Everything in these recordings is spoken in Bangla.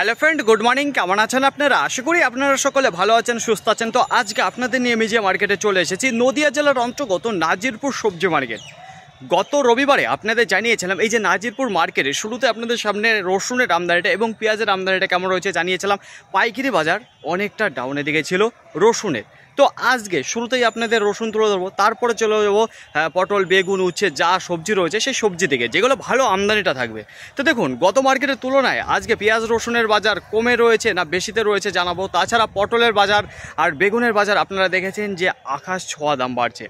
Hello friend, good morning. কেমন আছেন আপনারা? আশা করি আপনারা সকলে ভালো আছেন, সুস্থ আছেন। তো আজকে আপনাদের নিয়ে আমি যে মার্কেটে চলে এসেছি, নদিয়া জেলার অন্তর্গত নাজিরপুর সবজি মার্কেট। গত রবিবারে আপনাদের জানিয়েছিলাম এই যে নাজিরপুর মার্কেটে শুরুতে আপনাদের সামনে রসুনের আমদানিটা এবং পেঁয়াজের আমদানিটা কেমন রয়েছে জানিয়েছিলাম। পাইকারি বাজার অনেকটা ডাউনের দিকে ছিল রসুনের। তো আজকে শুরুতেই আপনাদের রসুন তুলে ধরবো, তারপরে চলে যাবো পটল, বেগুন, উচ্ছে যা সবজি রয়েছে সেই সবজি থেকে যেগুলো ভালো আমদানিটা থাকবে। তো দেখুন, গত মার্কেটের তুলনায় আজকে পেঁয়াজ রসুনের বাজার কমে রয়েছে না বেশিতে রয়েছে জানাবো। তাছাড়া পটলের বাজার আর বেগুনের বাজার আপনারা দেখেছেন যে আকাশ ছোঁয়া দাম বাড়ছে,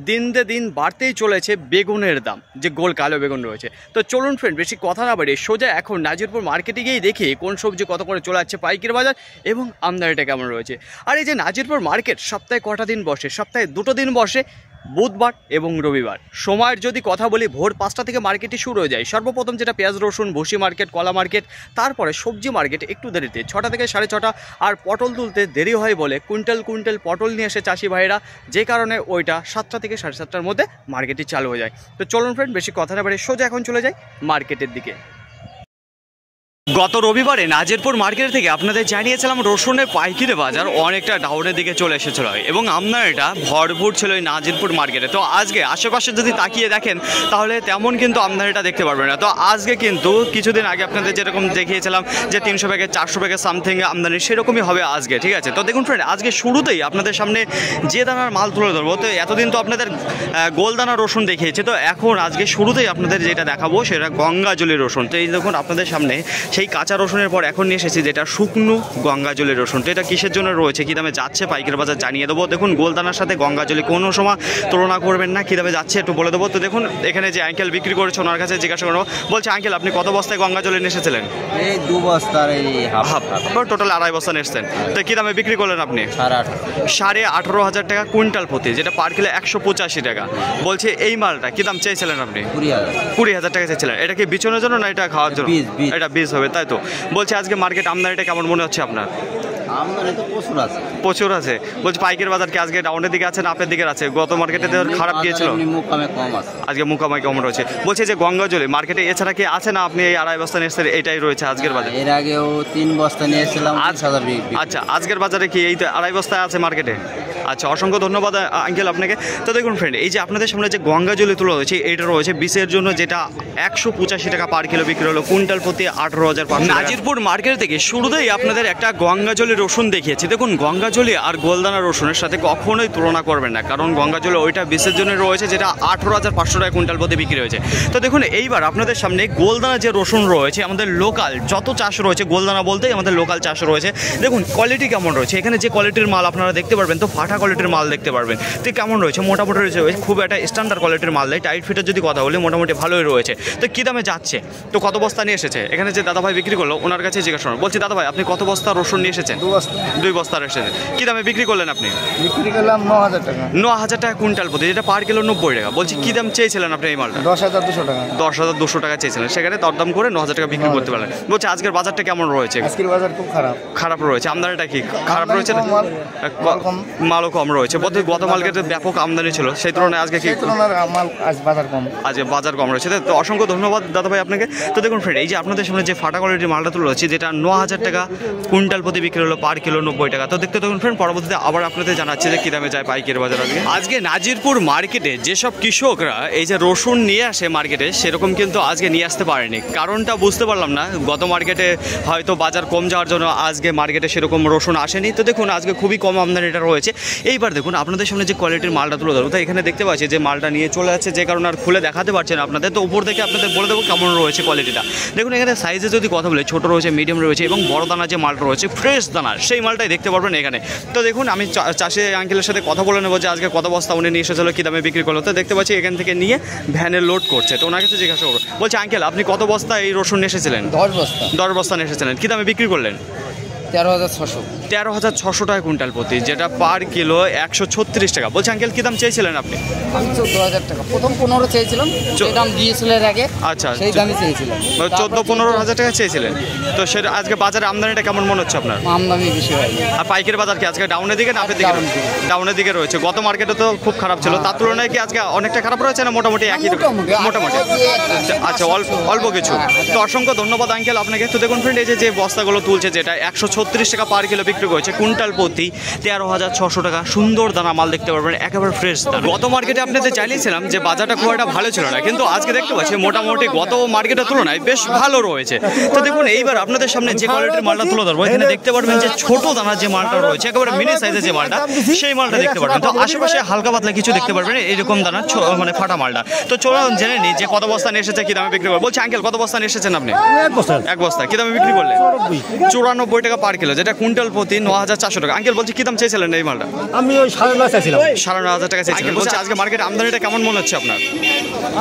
দিন দিন বাড়তেই চলেছে বেগুনের দাম, যে গোল কালো বেগুন রয়েছে। তো চলুন ফ্রেন্ড, বেশি কথা না বাড়িয়ে সোজা এখন নাজিরপুর মার্কেটে গিয়েই দেখি কোন সবজি কত করে চলে যাচ্ছে পাইকারি বাজার এবং আমদানিটা কেমন রয়েছে। আর এই যে নাজিরপুর মার্কেট সপ্তাহে কটা দিন বসে? সপ্তাহে 2টো দিন বসে, বুধবার এবং রবিবার। সময়ের যদি কথা বলি, ভোর 5টা থেকে মার্কেটটি শুরু হয়ে যায়। সর্বপ্রথম যেটা পেঁয়াজ রসুন ভুসি মার্কেট, কলা মার্কেট, তারপরে সবজি মার্কেট একটু দেরিতে 6টা থেকে 6:30। আর পটল তুলতে দেরি হয় বলে কুইন্টাল পটল নিয়ে আসে চাষি ভাইরা, যে কারণে ওইটা 7টা থেকে 7:30টার মধ্যে মার্কেটটি চালু হয়ে যায়। তো চলুন ফ্রেন্ড, বেশি কথা না বাড়িয়ে সোজা এখন চলে যাই মার্কেটের দিকে। গত রবিবারে নাজিরপুর মার্কেট থেকে আপনাদের জানিয়েছিলাম রসুনের পাইকারি বাজার অনেকটা ডাউনের দিকে চলে এসেছিল এবং আমদানিটা ভরপুর ছিল এই নাজিরপুর মার্কেটে। তো আজকে আশেপাশে যদি তাকিয়ে দেখেন তাহলে তেমন কিন্তু আমদানিটা দেখতে পারবেন না। তো আজকে কিন্তু কিছুদিন আগে আপনাদের যেরকম দেখিয়েছিলাম যে 300 প্যাকেট 400 প্যাকেট সামথিং আমদানি, সেরকমই হবে আজকে, ঠিক আছে? তো দেখুন ফ্রেন্ড, আজকে শুরুতেই আপনাদের সামনে যে দানার মাল তুলে ধরবো। তো এতদিন তো আপনাদের গোলদানা রসুন দেখিয়েছে, তো এখন আজকে শুরুতেই আপনাদের যেটা দেখাবো সেটা গঙ্গাজলি রসুন। তো এই দেখুন আপনাদের সামনে সেই কাঁচা রসুনের পর এখন নিয়ে এসেছি যেটা শুকনো গঙ্গাজলি রসুন। তো এটা কিসের জন্য রয়েছে, কী দামে যাচ্ছে পাইকারি বাজার জানিয়ে দেবো। দেখুন, গোলদানার সাথে গঙ্গাজলি কোনো সময় তুলনা করবেন না, কী দামে যাচ্ছে একটু বলে দেবো। তো দেখুন, এখানে যে আঙ্কেল বিক্রি করেছে ওনার কাছে জিজ্ঞাসা করবো। বলছে, আঙ্কেল আপনি কত বস্তায় গঙ্গাজলি নিয়ে এসেছিলেন? এই 2 বস্তার এই হাফ টোটাল 2.5 বস্তা নিয়ে এসেছেন। তো কী দামে বিক্রি করলেন আপনি? 18,500 টাকা কুইন্টাল প্রতি, যেটা পার কিলো 185 টাকা। বলছে এই মালটা কী দাম চেয়েছিলেন আপনি? 20,000 টাকা চেয়েছিলেন। এটা কি বিচনের জন্য না এটা খাওয়ার জন্য? এটা বীজ হবে, তাই তো? বলছে আজকে মার্কেট আমদানিটা কেমন মনে হচ্ছে আপনার? আমদানি তো প্রচুর আছে। বলছে পাইকারি বাজার কি আজকে ডাউনের দিকে আছে না আপের দিকে আছে? গত মার্কেটে খারাপ গিয়েছিল, আজকে মুকামে কম রয়েছে। বলছে যে গঙ্গাজলি মার্কেটে এছাড়া কি আছে না আপনি এই 2.5 বস্তা নিয়েছেন, এটাই রয়েছে আজকের বাজার? এর আগেও 3 বস্তা নিয়েছিলাম। আচ্ছা, আজকের বাজারে কি এই 2.5 বস্তা আছে মার্কেটে? আচ্ছা, অসংখ্য ধন্যবাদ আঙ্কেল আপনাকে। তো দেখুন ফ্রেন্ড, এই যে আপনাদের সামনে যে গঙ্গাজলি তুলে রয়েছে এটা রয়েছে বিষের জন্য, যেটা 185 টাকা পার কিলো বিক্রি হলো, কুইন্টাল প্রতি 18,500। নাজিরপুর মার্কেট থেকে শুরুতেই আপনাদের একটা গঙ্গাজলি রসুন দেখিয়েছি। দেখুন, গঙ্গাজলি আর গোলদানা রসুনের সাথে কখনোই তুলনা করবেন না, কারণ গঙ্গাজলি ওইটা বিষের জন্য রয়েছে যেটা 18,500 টাকা কুইন্টাল প্রতি বিক্রি হয়েছে। তো দেখুন, এইবার আপনাদের সামনে গোলদানা যে রসুন রয়েছে, আমাদের লোকাল যত চাষ রয়েছে, গোলদানা বলতেই আমাদের লোকাল চাষ রয়েছে। দেখুন কোয়ালিটি কেমন রয়েছে, এখানে যে কোয়ালিটির মাল আপনারা দেখতে পারবেন, তো ফাটা কোয়ালিটির মাল দেখতে পারবেন। তো কেমন রয়েছে? মোটামুটি রয়েছে, খুব একটা স্ট্যান্ডার্ড কোয়ালিটির মাল নেই। টাইট ফিটের যদি কথা বলি মোটামুটি ভালোই রয়েছে। তো কী দামে যাচ্ছে? তো কত বস্তা নিয়ে এসেছে? এখানে যে দাদাভাই বিক্রি করলো ওনার কাছে জিজ্ঞাসা করুন। বলছি দাদাভাই আপনি কত বস্তা রসুন নিয়ে এসেছেন? 2 বস্তা এসেছে। কী দামে বিক্রি করলেন আপনি? বিক্রি করলাম 9,000 টাকা। 9,000 টাকা কুইন্টাল প্রতি, যেটা পার কিলো 90 টাকা। বলছি কী দাম চেয়েছিলেন আপনি এই মালটা? 10,200 টাকা। 10,200 টাকা চেয়েছিলেন, সেখানে দরদাম করে 9,000 টাকা বিক্রি করতে পারলেন। বলছে আজকের বাজারটা কেমন রয়েছে? আজকের বাজার খুব খারাপ রয়েছে। আমদানিটা কি খারাপ রয়েছে? মালও কম রয়েছে। গত মার্কেটে ব্যাপক আমদানি ছিল, সেই তুলনায় আজকে কি আজকে বাজার কম রয়েছে? তো অসংখ্য ধন্যবাদ দাদাভাই আপনাকে। তো দেখুন ফ্রেন্ড, এই যে আপনাদের সামনে যে ফাটা কোয়ালিটির মালটা তুলে রয়েছে, যেটা 9,000 টাকা কুইন্টাল প্রতি বিক্রি হলো, পার কিলো 90 টাকা। তো দেখতে দেখুন ফ্রেন্ড, পরবর্তীতে আবার আপনাদের জানাচ্ছি যে কী দামে যায় পাইকারি বাজার। আজকে নাজিরপুর মার্কেটে যেসব কৃষকরা এই যে রসুন নিয়ে আসে মার্কেটে, সেরকম কিন্তু আজকে নিয়ে আসতে পারেনি। কারণটা বুঝতে পারলাম না। গত মার্কেটে হয়তো বাজার কম যাওয়ার জন্য আজকে মার্কেটে সেরকম রসুন আসেনি। তো দেখুন আজকে খুবই কম আমদানিটা রয়েছে। এইবার দেখুন আপনাদের সামনে যে কোয়ালিটির মালটা তুলে ধরবো, তো এখানে দেখতে পাচ্ছি যে মালটা নিয়ে চলে যাচ্ছে, যে কারণে আর খুলে দেখাতে পারছেন আপনাদের। তো উপর থেকে আপনাদের বলে দেবো কেমন রয়েছে কোয়ালিটিটা। দেখুন এখানে সাইজে যদি কথা বলে, ছোটো রয়েছে, মিডিয়াম রয়েছে এবং বড় দানা যে মালটা রয়েছে, ফ্রেশ দানা, সেই মালটাই দেখতে পারবেন এখানে। তো দেখুন, আমি চাষি আঙ্কেলের সাথে কথা বলে নেবো যে আজকে কত বস্তা উনি নিয়ে এসেছিলো, কী দামে বিক্রি করলো। তো দেখতে পাচ্ছি এখান থেকে নিয়ে ভ্যানে লোড করছে। তো ওনার কাছে জিজ্ঞাসা করবো। বলছে আঙ্কেল আপনি কত বস্তা এই রসুন নিয়ে এসেছিলেন? 10 বস্তা। 10 বস্তা নিয়ে এসেছিলেন। কী দামে বিক্রি করলেন? 13,600। 13,600 টাকা কুইন্টাল প্রতি, যেটা পার কিলো 136 টাকা। বলছি আঙ্কেল কি দাম চেয়েছিলেন আপনি? আমি 14,000 টাকা, প্রথম 15 চেয়েছিলাম, সেই দাম দিয়েছিল এর আগে। আচ্ছা, সেই দামই চেয়েছিলাম, 14-15 হাজার টাকা চেয়েছিলেন। তো সেটা আজকে বাজারে আমদানিটা কেমন মনে হচ্ছে আপনার? আমদানি বেশি হয়। আর পাইকারি বাজার কি আজকে ডাউনের দিকে না আপের দিকে? ডাউনের দিকে রয়েছে। গত মার্কেটে তো খুব খারাপ ছিল, তার তুলনায় কি আজকে অনেকটা খারাপ রয়েছে না মোটামুটি একই? মোটামুটি। আচ্ছা, অল্প কিছু। তো অসংখ্য ধন্যবাদ আঙ্কেল আপনাকে। তো দেখুন ফ্রেন্ড, এই যে বস্তাগুলো তুলছে, যেটা 136 টাকা পার কিলো বিক্রি করছে, কুইন্টাল প্রতি 13,600 টাকা। সুন্দর দানা মাল দেখতে পারবেন, একেবারে ফ্রেশ দানা। গত মার্কেটে আপনাদের জানিয়েছিলাম যে বাজারটা খুব একটা ভালো ছিল না, কিন্তু আজকে দেখতে পাচ্ছি মোটামুটি গত মার্কেটের তুলনায় বেশ ভালো রয়েছে। তো দেখুন এইবার আপনাদের সামনে যে কোয়ালিটির মালটা তুলে ধরবো, এখানে দেখতে পারবেন যে ছোট দানার যে মালটা রয়েছে, একেবারে মিনি সাইজের যে মালটা, সেই মালটা দেখতে পারবেন। তো আশেপাশে হালকা পাতলা কিছু দেখতে পারবেন এইরকম দানা, মানে ফাটা মালটা। তো চলুন জেনে নিই যে কত বস্তা নিয়ে এসেছে, কি দামে বিক্রি করবো। বলছি আঙ্কেল কত বস্তা নিয়ে এসেছেন আপনি? এক বস্তা। কি দামে বিক্রি করলেন? 94 টাকা পার কিলো, যেটা কুইন্টাল প্রতি 9,400 টাকা। আঙ্কেল বলছি কি দাম চেয়েছিলেন এই মালটা? আমি ওই 9,500 চাইছিলাম। 9,500 টাকা চেয়েছিলেন। বলছি আজকে মার্কেটে আমদানিটা কেমন মনে হচ্ছে আপনার?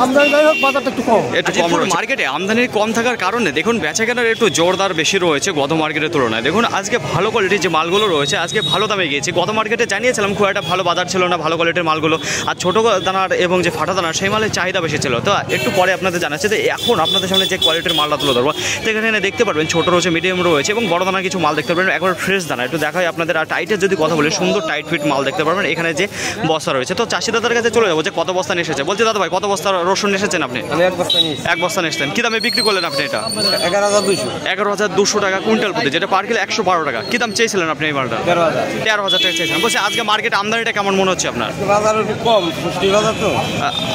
আমদানি যাই হোক, বাজারটা একটু কম। একটু কম রয়েছে। মার্কেটে আমদানি কম থাকার কারণে দেখুন বেচাকেনার একটু জোরদার বেশি রয়েছে গত মার্কেটের তুলনায়। দেখুন আজকে ভালো কোয়ালিটির যে মালগুলো রয়েছে আজকে ভালো দামে গিয়েছে। গত মার্কেটে জানিয়েছিলাম খুব একটা ভালো বাজার ছিল না ভালো কোয়ালিটির মালগুলো, আর ছোটো দানার এবং যে ফাটা দানার সেই মালের চাহিদা বেশি ছিল। তো একটু পরে আপনাদের জানাচ্ছে যে এখন আপনাদের সামনে যে কোয়ালিটির মালটা তুলে ধরবো, তো এখানে দেখতে পারবেন ছোটো রয়েছে, মিডিয়াম রয়েছে এবং বড় দানার কিছু মাল দেখতে পারবেন, একবার ফ্রেশ দানা। একটু দেখাই আপনাদের। আর টাইটের যদি কথা বলি, সুন্দর টাইট ফিট মাল দেখতে পারবেন এখানে যে বস্তা রয়েছে। তো চাষি দাদার কাছে চলে যাবো যে কত বস্তা নিয়ে এসেছে। বলছি দাদা ভাই কত বস্তা রসুন এসেছেন আপনি? এক বস্তা নিয়েছেন। কি দামে বিক্রি করলেন আপনি এটা? 11,200 টাকা কুইন্টাল প্রতি, যেটা পার কিলো 112 টাকা। কি দাম চেয়েছিলেন আপনি এই মালটা? 13,000 টাকা চেয়েছিলেন। বলছি আজকে মার্কেট আমদানিটা কেমন মনে হচ্ছে আপনার? বাজার একটু কম, ষষ্ঠী বাজার তো।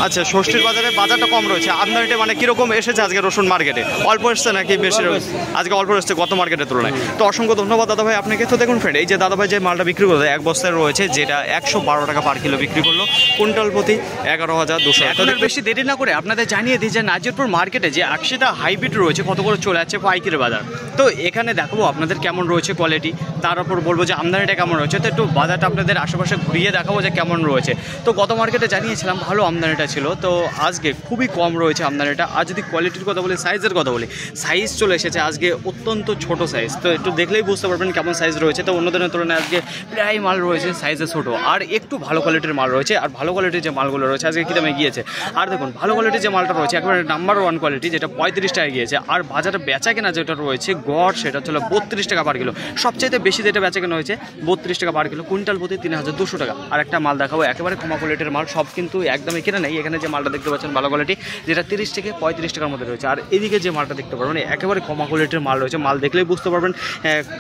আচ্ছা, ষষ্ঠীর বাজারে বাজারটা কম রয়েছে। আমদানিটা মানে কিরকম এসেছে আজকে রসুন মার্কেটে? অল্প এসছে নাকি বেশি রয়েছে? আজকে অল্প এসছে গত মার্কেটের তুলনায়। তো অসংখ্য ধন্যবাদ দাদা ভাই আপনাকে। তো দেখুন ফ্রেন্ড, এই যে দাদা ভাই যে মালটা বিক্রি করলো এক বস্তায় রয়েছে, যেটা 112 টাকা পার কিলো বিক্রি করলো, কুইন্টাল প্রতি 11,200। এখন বেশি দেরি না করে আপনাদের জানিয়ে দিই যে নাজিরপুর মার্কেটে যে আকশিতা হাইব্রিড রয়েছে কত করে চলে যাচ্ছে পাইকারি বাজার। তো এখানে দেখাবো আপনাদের কেমন রয়েছে কোয়ালিটি, তার উপর বলবো যে আমদানিটা কেমন রয়েছে। তো একটু বাজারটা আপনাদের আশেপাশে ঘুরিয়ে দেখাবো যে কেমন রয়েছে। তো গত মার্কেটে জানিয়েছিলাম ভালো আমদানিটা ছিল, তো আজকে খুবই কম রয়েছে আমদানিটা। আর যদি কোয়ালিটির কথা বলি, সাইজের কথা বলি, সাইজ চলে এসেছে আজকে অত্যন্ত ছোট সাইজ। তো একটু দেখলেই বুঝতে পারবেন কেমন সাইজ রয়েছে। তো অন্য দিনের তুলনায় আজকে প্রায় মাল রয়েছে সাইজে ছোটো, আর একটু ভালো কোয়ালিটির মাল রয়েছে। আর ভালো কোয়ালিটির যে মালগুলো রয়েছে আজকে কী দামে গিয়েছে। আর দেখুন ভালো কোয়ালিটির যে মালটা রয়েছে একেবারে নাম্বার 1 কোয়ালিটি, যেটা 35 টাকা গিয়েছে। আর বাজারে বেচা কেনা যেটা রয়েছে গড়, সেটা হচ্ছে 32 টাকা পার কিলো। সবচাইতে বেশি যেটা বেচা কেনা হয়েছে 32 টাকা পার কিলো, কুইন্টাল প্রতি 3,200 টাকা। আর একটা মাল দেখাবো একেবারে কমা কোয়ালিটির মাল, সব কিন্তু একদমই কেনা নেই। এখানে যে মালটা দেখতে পাচ্ছেন ভালো কোয়ালিটি, যেটা 30 থেকে 35 টাকার মধ্যে রয়েছে। আর এদিকে যে মালটা দেখতে পারবেন একেবারে কমা কোয়ালিটির মাল রয়েছে। মাল দেখলেই বুঝতে পারবেন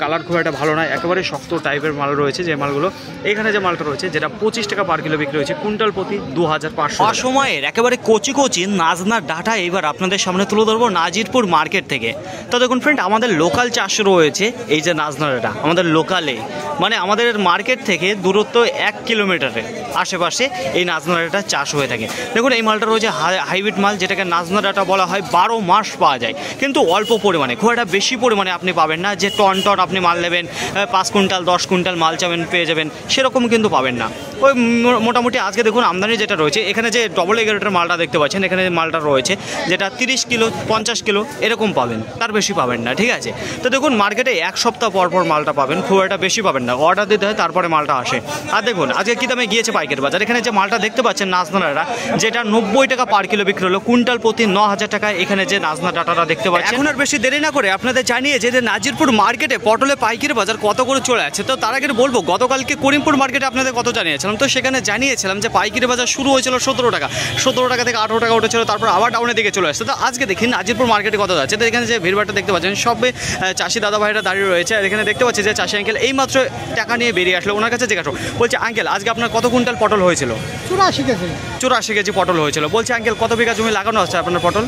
কালার খুব একটা ভালো নয়, একেবারে শক্ত টাইপের মাল রয়েছে যে মালগুলো। এখানে যে মালটা রয়েছে যেটা 25 টাকা পার কিলো বিক্রি হয়েছে, কুইন্টাল প্রতি 2,500। অসময়ের একেবারে কচি কচি নাজনার ডাটা এবার আপনাদের সামনে তুলে ধরবো নাজিরপুর মার্কেট থেকে। তো দেখুন ফ্রেন্ড, আমাদের লোকাল চাষ রয়েছে এই যে নাজনার ডাটা, আমাদের লোকালে মানে আমাদের মার্কেট থেকে দূরত্ব 1 কিলোমিটারের আশেপাশে এই নাজনার ডাটা চাষ হয়ে থাকে। দেখুন এই মালটা রয়েছে হাইব্রিড মাল, যেটাকে নাজনা ডাটা বলা হয়। 12 মাস পাওয়া যায়, কিন্তু অল্প পরিমাণে, খুব একটা বেশি পরিমাণে আপনি পাবেন না। যে টন টন আপনি মাল নেবেন 5 কুইন্টাল 10 কুইন্টাল মাল চাবেন পেয়ে যাবেন, সেরকম কিন্তু পাবেন না। ওই মোটামুটি আজকে দেখুন আমদানি যেটা রয়েছে, এখানে যে ডবল এগারেটের মালটা দেখতে পাচ্ছেন, এখানে মালটা রয়েছে যেটা 30 কিলো 50 কিলো এরকম পাবেন, তার বেশি পাবেন না। ঠিক আছে, তো দেখুন মার্কেটে 1 সপ্তাহ পর পর মালটা পাবেন, খুব একটা বেশি পাবেন না। অর্ডার দিতে হয় তারপরে মালটা আসে। আর দেখুন আজকে কী দামে গিয়েছে পাইকারি বাজার। এখানে যে মালটা দেখতে পাচ্ছেন নাজনারা, যেটা 90 টাকা পার কিলো বিক্রি হলো, কুইন্টাল প্রতি 9,000 টাকা। এখানে যে নাজনা ডাটাটা দেখতে পাচ্ছেন। এখন আর বেশি দেরি না করে আপনাদের জানিয়ে যে নাজিরপুর মার্কেটে পটলে পাইকারি বাজার কত করে চলে আছে। তো তার আগে বলবো গতকালকে করিমপুর মার্কেটে আপনাদের কত জানিয়েছিলাম। তো সেখানে জানিয়েছিলাম যে পাইকারি বাজার শুরু হয়েছিল 17 টাকা, 17 টাকা থেকে 18 টাকা উঠেছিল, তারপর আবার ডাউনের দিকে চলে আসছে। তো আজকে দেখি নাজিরপুর মার্কেটে কত যাচ্ছে। তো এখানে যে ভিড়ভাড়টা দেখতে পাচ্ছেন, সবে চাষি দাদা ভাইরা দাঁড়িয়ে রয়েছে। আর এখানে দেখতে পাচ্ছি যে চাষি আঙ্কেল এইমাত্র টাকা নিয়ে বেরিয়ে আসলো। ওনার কাছে জিজ্ঞাসা বলছে, আঙ্কেল আজকে আপনার কত কুইন্টাল পটল হয়েছিল? 84 কেজি পটল হয়েছিল। বলছে আঙ্কেল কত বিঘা জমি লাগানো আছে আপনার পটল?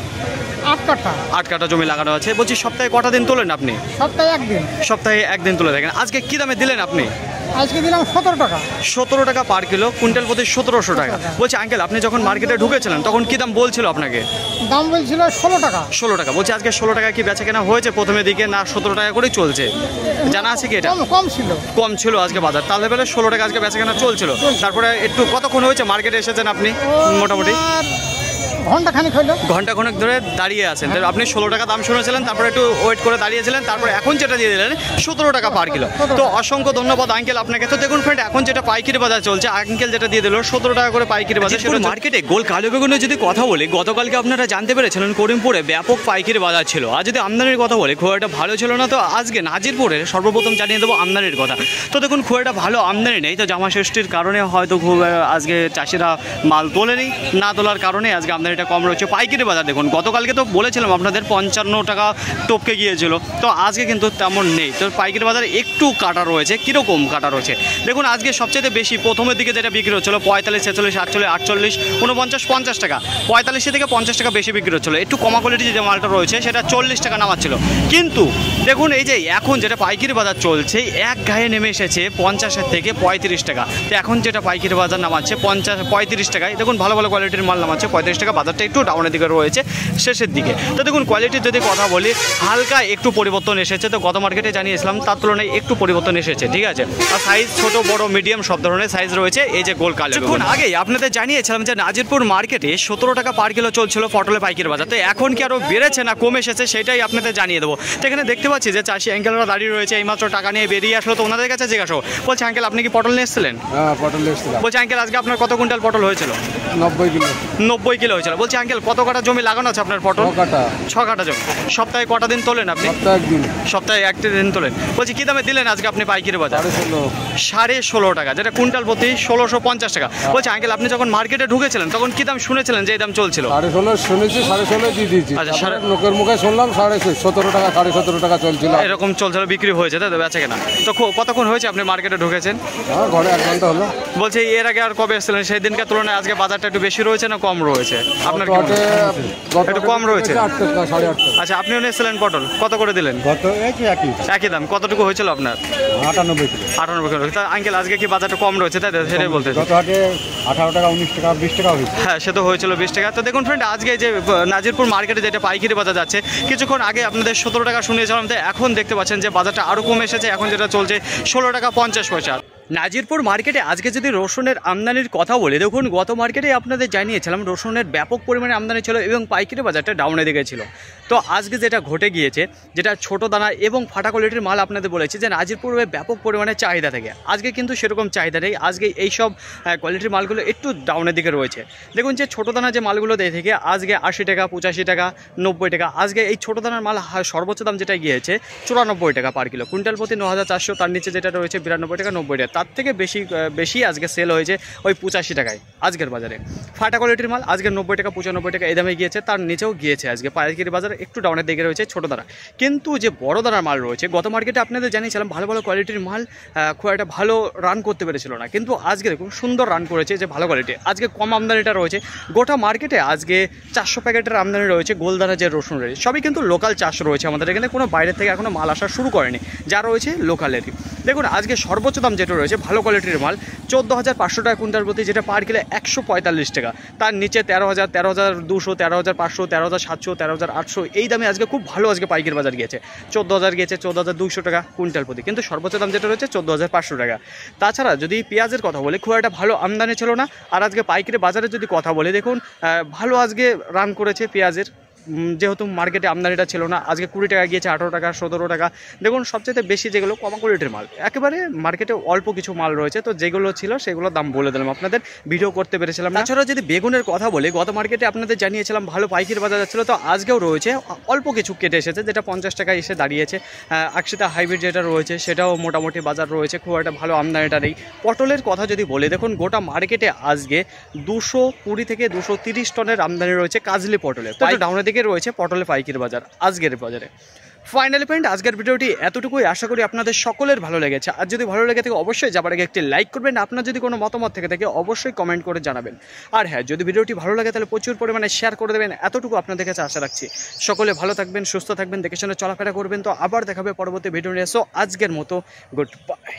8 কাঠা জমি লাগানো আছে। বলছি সপ্তাহে কটা দিন তোলেন আপনি? সপ্তাহে 1 দিন তুলে থাকেন। আজকে কি দামে দিলেন আপনি? আজকে দিলাম 17 টাকা। 17 টাকা পার কিলো, কুইন্টাল প্রতি 1700 টাকা। বলছি আঙ্কেল আপনি যখন মার্কেটে ঢুকেছিলেন তখন কি দাম বলছিল আপনাকে? দাম বলছিল 16 টাকা। 16 টাকা। বলছি আজকে 16 টাকা কি বেচা কেনা হয়েছে প্রথমের দিকে, না 17 টাকা করেই চলছে? জানা আছে কি এটা? কম ছিল আজকে বাজার, তাহলে বেলা 16 টাকা আজকে বেচা কেনা চলছিল। তারপরে একটু কতক্ষণ হয়েছে মার্কেটে এসেছেন আপনি মোটামুটি? ঘন্টা খানিক হইলো। ঘন্টা খানেক ধরে দাঁড়িয়ে আছেন, তো আপনি 16 টাকা দাম শুনেছিলেন, তারপরে একটু ওয়েট করে দাঁড়িয়েছিলেন, তারপরে এখন যেটা দিয়ে দিলেন 17 টাকা পার কিলো। তো অসংখ্য ধন্যবাদ আঙ্কেল আপনাকে। তো দেখুন ফ্রেন্ড, এখন যেটা পাইকারি বাজার চলছে, আঙ্কেল যেটা দিয়ে দিল 17 টাকা করে পাইকারি বাজার, সেটা মার্কেটে গোল কালো বেগুনের যদি কথা বলি, গতকালকে আপনারা জানতে পেরেছিলেন করিমপুরে ব্যাপক পাইকারি বাজার ছিল। আর যদি আমদানির কথা বলি, খুব একটা ভালো ছিল না। তো আজকে নাজিরপুরে সর্বপ্রথম জানিয়ে দেবো আমদানির কথা। তো দেখুন খুব একটা ভালো আমদানি নেই, তো জামা ষষ্ঠীর কারণে হয়তো খুব আজকে চাষিরা মাল তোলেনি, না তোলার কারণে আজকে আমদানিটা কম রয়েছে। পাইকারি বাজার দেখুন, গতকালকে তো বলেছিলাম আপনাদের 55 টাকা টপকে গিয়েছিল, তো আজকে কিন্তু তেমন নেই। তো পাইকারি বাজারে একটু কাটা রয়েছে। কীরকম কাটা রয়েছে দেখুন, আজকে সবচেয়ে বেশি প্রথমের দিকে যেটা বিক্রি হচ্ছিলো 45, 46, 48, 48, 49, 50 টাকা, 45 থেকে 50 টাকা বেশি বিক্রি হচ্ছিলো। একটু কমা কোয়ালিটি যে মালটা রয়েছে সেটা 40 টাকা নামাচ্ছিল। কিন্তু দেখুন এই যে এখন যেটা পাইকারি বাজার চলছে, এক গায়ে নেমে এসেছে 50 থেকে 35 টাকা। তো এখন যেটা পাইকারি বাজার নামাচ্ছে 35 টাকায়। দেখুন ভালো ভালো কোয়ালিটির মাল নামাচ্ছে 35 টাকা। বাজারটা একটু ডাউনের দিকে রয়েছে শেষের দিকে। তো দেখুন কোয়ালিটির যদি কথা বলি, হালকা একটু পরিবর্তন এসেছে। তো গত মার্কেটে জানিয়েছিলাম তার তুলনায় একটু পরিবর্তন এসেছে, ঠিক আছে। আর সাইজ ছোট বড় মিডিয়াম সব ধরনের সাইজ রয়েছে। এই যে গোল কালো বেগুন, আগেই আপনাদের জানিয়েছিলাম যে নাজিরপুর মার্কেটে 17 টাকা পার কিলো চলছিল পটলের পাইকারি বাজার। তো এখন কি আরও বেড়েছে না কমে এসেছে সেটাই আপনাদের জানিয়ে দেবো। তো এখানে দেখতে পাচ্ছি যে চাষি আঙ্কেলরা দাঁড়িয়ে রয়েছে, এইমাত্র টাকা নিয়ে বেরিয়ে আসলো। তো ওনাদের কাছে জিজ্ঞাসা বলছে, আঙ্কেল আপনি কি পটল নিয়ে এসেছিলেন? হ্যাঁ, পটল এসেছিলাম। বলছে আঙ্কেল আজকে আপনার কত কুইন্টাল পটল হয়েছিল? 90 কিলো। 90 কিলো হয়েছিল। বলছে আঙ্কেল কত কাটা জমি লাগানো আছে আপনার পটল? 6 কাটা জমি। সপ্তাহে কটা দিন তোলেন আপনি? সপ্তাহে একটা দিন তোলেন। বলছি কি দামে দিলেন আজকে আপনি পাইকারি বাজার? 16.5 টাকা, যেটা কুইন্টাল প্রতি 1650 টাকা। বলছে আঙ্কেল আপনি যখন মার্কেটে ঢুকেছিলেন তখন কি দাম শুনেছিলেন যে এই দাম চলছিল? 16.5 শুনেছি, 16.5 দিয়ে দিয়েছি। আচ্ছা, লোকের মুখে শুনলাম 17.5 টাকা, 17.5 টাকা চলছিল। এরকম চলছিল, বিক্রি হয়েছে তাই তো, বেচা কেনা। তো কতক্ষণ হয়েছে আপনি মার্কেটে ঢুকেছেন? হ্যাঁ, ঘরে 1 ঘন্টা হলো। বলছে এর আগে আর কবে এসেছিলেন? সেই দিনকার তুলনায় আজকে বাজারটা একটু বেশি রয়েছে না কম রয়েছে? আপনার কি মনে হয়? একটু কম রয়েছে। 8 টাকা, 8.5 টাকা। আচ্ছা, আপনিও নিয়েছিলেন পটল, কত করে দিলেন? গত একই দাম। কতটুকু হয়েছিল আপনার? 98 কিলো। 98 কিলো। তা আঙ্কেল আজকে কি বাজারটা কম রয়েছে তাই তো, সেটাই বলতে। গত হাটে 18 টাকা, 19 টাকা, 20 টাকা হয়েছে। হ্যাঁ, সে তো হয়েছিল 20 টাকা। তো দেখুন ফ্রেন্ড, আজকে যে নাজিরপুর মার্কেটে যেটা পাইকারি বাজার যাচ্ছে, কিছুক্ষণ আগে আপনাদের 17 টাকা শুনিয়েছিলাম, তো এখন দেখতে পাচ্ছেন যে বাজারটা আরও কমে এসেছে। এখন যেটা চলছে 16 টাকা 50 পয়সা। নাজিরপুর মার্কেটে আজকে যদি রসুনের আমদানির কথা বলি, দেখুন গত মার্কেটে আপনাদের জানিয়েছিলাম রসুনের ব্যাপক পরিমাণে আমদানি ছিল এবং পাইকারি বাজারটা ডাউনে দিকে ছিল। তো আজকে যেটা ঘটে গিয়েছে, যেটা ছোট দানা এবং ফাটা কোয়ালিটির মাল আপনাদের বলেছি যে নাজিরপুরে ব্যাপক পরিমাণে চাহিদা থাকে, আজকে কিন্তু সেরকম চাহিদা নেই। আজকে এইসব কোয়ালিটির মালগুলো একটু ডাউনের দিকে রয়েছে। দেখুন যে ছোটো দানা যে মালগুলো দিয়ে থেকে আজকে 80 টাকা, 85 টাকা, 90 টাকা। আজকে এই ছোটো দানার মাল সর্বোচ্চ দাম যেটা গিয়েছে 94 টাকা পার কিলো, কুইন্টাল প্রতি 9400। তার নিচে যেটা রয়েছে 92 টাকা, 90 টাকা। তার থেকে বেশি আজকে সেল হয়েছে ওই 85 টাকায় আজকের বাজারে। ফাটা কোয়ালিটির মাল আজকে 90 টাকা, 95 টাকা এই দামে গিয়েছে। তার নিচেও গিয়েছে আজকে পাইকারি বাজার একটু ডাউনের দিকে রয়েছে ছোটো দানা। কিন্তু যে বড় দানার মাল রয়েছে, গত মার্কেটে আপনাদের জানিয়েছিলাম ভালো ভালো কোয়ালিটির মাল খুব একটা ভালো রান করতে পেরেছিল না, কিন্তু আজকে দেখুন সুন্দর রান করেছে যে ভালো কোয়ালিটি। আজকে কম আমদানিটা রয়েছে গোটা মার্কেটে। আজকে 400 প্যাকেটের আমদানি রয়েছে গোলদানা যে রসুন রয়েছে, সবই কিন্তু লোকাল চাষ রয়েছে আমাদের এখানে, কোনো বাইরে থেকে এখনও মাল আসা শুরু করেনি, যা রয়েছে লোকালেরই। দেখুন আজকে সর্বোচ্চ দাম যেটা রয়েছে ভালো কোয়ালিটির মাল 14,500 টাকা কুইন্টাল প্রতি, যেটা পার কিলো 145 টাকা। তার নিচে 13,000, 13,200, 13,500, 13,700, 13,800 এই দামে আজকে খুব ভালো আজকে পাইকারি বাজার গিয়েছে। 14,000 গিয়েছে, 14,200 টাকা কুইন্টাল প্রতি, কিন্তু সর্বোচ্চ দাম যেটা রয়েছে 14,500 টাকা। তাছাড়া যদি পেঁয়াজের কথা বলি, খুব একটা ভালো আমদানি ছিল না। আর আজকে পাইকারি বাজারে যদি কথা বলি, দেখুন ভালো আজকে রান করেছে পেঁয়াজের, যেহেতু মার্কেটে আমদানিটা ছিল না। আজকে 20 টাকা গিয়েছে, 18 টাকা, 17 টাকা। দেখুন সবচেয়ে বেশি যেগুলো কম কোয়ালিটির মাল, একেবারে মার্কেটে অল্প কিছু মাল রয়েছে। তো যেগুলো ছিল সেগুলোর দাম বলে দিলাম আপনাদের, ভিডিও করতে পেরেছিলাম। তাছাড়া যদি বেগুনের কথা বলি, গত মার্কেটে আপনাদের জানিয়েছিলাম ভালো পাইকারি বাজার যাচ্ছিলো, তো আজকেও রয়েছে অল্প কিছু কেটে এসেছে, যেটা 50 টাকা এসে দাঁড়িয়েছে। আকশিতা হাইব্রিড যেটা রয়েছে সেটাও মোটামুটি বাজার রয়েছে, খুব একটা ভালো আমদানিটা নেই। পটলের কথা যদি বলি, দেখুন গোটা মার্কেটে আজকে 220 থেকে 230 টনের আমদানি রয়েছে কাজলি পটলের। তো ডাউনের দিকে রয়েছে পটলের পাইকারি বাজার আজকের বাজারে। ফাইনালি ফ্রেন্ড, আজকের ভিডিওটি এতটুকুই। আশা করি আপনাদের সকলের ভালো লেগেছে। আর যদি ভালো লেগে থাকে অবশ্যই যাবার আগে একটি লাইক করবেন। আপনার যদি কোনো মতামত থেকে থাকে অবশ্যই কমেন্ট করে জানাবেন। আর হ্যাঁ, যদি ভিডিওটি ভালো লাগে তাহলে প্রচুর পরিমাণে শেয়ার করে দেবেন। এতটুকু আপনাদের কাছে আশা রাখছি। সকলে ভালো থাকবেন, সুস্থ থাকবেন, দেখে শুনে চলাফেরা করবেন। তো আবার দেখাবে পরবর্তী ভিডিও নিয়ে। সো আজকের মতো গুড বাই।